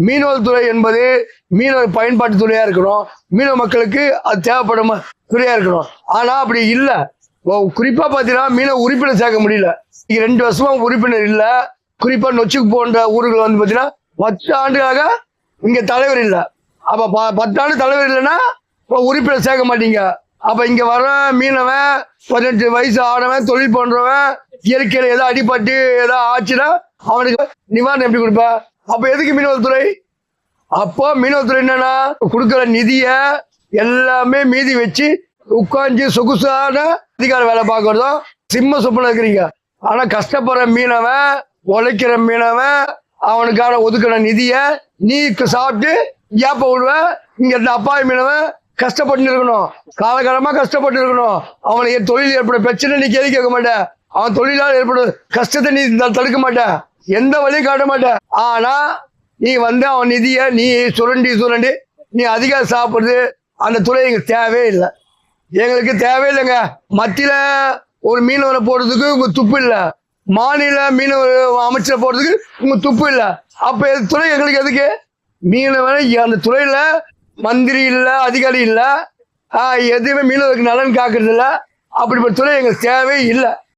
மீனவர் துறை என்பது மீனவர் பயன்பாட்டு துறையா இருக்கணும். மீனவ மக்களுக்கு அது தேவைப்படும் துறையா இருக்கணும். ஆனா அப்படி இல்லை. குறிப்பா பாத்தீங்கன்னா மீனவ உறுப்பினர் சேர்க்க முடியல. 2 வருஷமா உறுப்பினர் இல்ல. குறிப்பா நொச்சுக்கு போன்ற ஊர்கள் வந்து பாத்தீங்கன்னா 10 ஆண்டுகளாக இங்க தலைவர் இல்ல. அப்ப 10 ஆண்டு தலைவர் இல்லைன்னா உறுப்பினர் சேர்க்க மாட்டீங்க. அப்ப இங்க வர மீனவன் 18 வயசு ஆனவன் தொழில் பண்றவன் இயற்கையில ஏதோ அடிபட்டு ஏதோ ஆச்சுன்னா அவனுக்கு நிவாரணம் எப்படி கொடுப்ப? அப்ப எதுக்கு மீனவத்துறை? அப்போ மீனவத்துறை என்னன்னா கொடுக்குற நிதிய எல்லாமே மீதி வச்சு உட்காந்து சொகுசான அதிகார வேலை பார்க்கறதும் சிம்ம சொப்பன இருக்கிறீங்க. ஆனா கஷ்டப்படுற மீனவன், உழைக்கிற மீனவன், அவனுக்கான ஒதுக்கிற நிதிய நீ சாப்பிட்டு ஏப்ப விடுவ. இங்க இருந்த அப்பாவி மீனவன் கஷ்டப்பட்டு இருக்கணும், காலகாலமா கஷ்டப்பட்டு இருக்கணும். அவனுக்கு தொழில் ஏற்படும் பிரச்சனை நீ கேள்வி கேட்க மாட்டேன். அவன் தொழிலால் ஏற்படும் கஷ்டத்தை நீ தடுக்க மாட்டேன், எந்த வழியும் காட்ட மாட்டேன். ஆனா நீ வந்து அவன் நிதிய நீ சுரண்டி நீ அதிகாரம் சாப்பிடுறது அந்த துறை எங்களுக்கு தேவையே இல்லை. எங்களுக்கு தேவையில்லைங்க. மத்தியில ஒரு மீனவரை போடுறதுக்கு உங்க துப்பு இல்லை, மாநில மீனவர் அமைச்சரை போடுறதுக்கு உங்க துப்பு இல்லை. அப்ப துறை எங்களுக்கு எதுக்கு? மீனவனை அந்த துறையில மந்திரி இல்ல, அதிகாரி இல்ல, எதுவுமே மீனவருக்கு நலன் காக்குறது இல்ல. அப்படிப்பட்ட துறை எங்களுக்கு தேவையே இல்லை.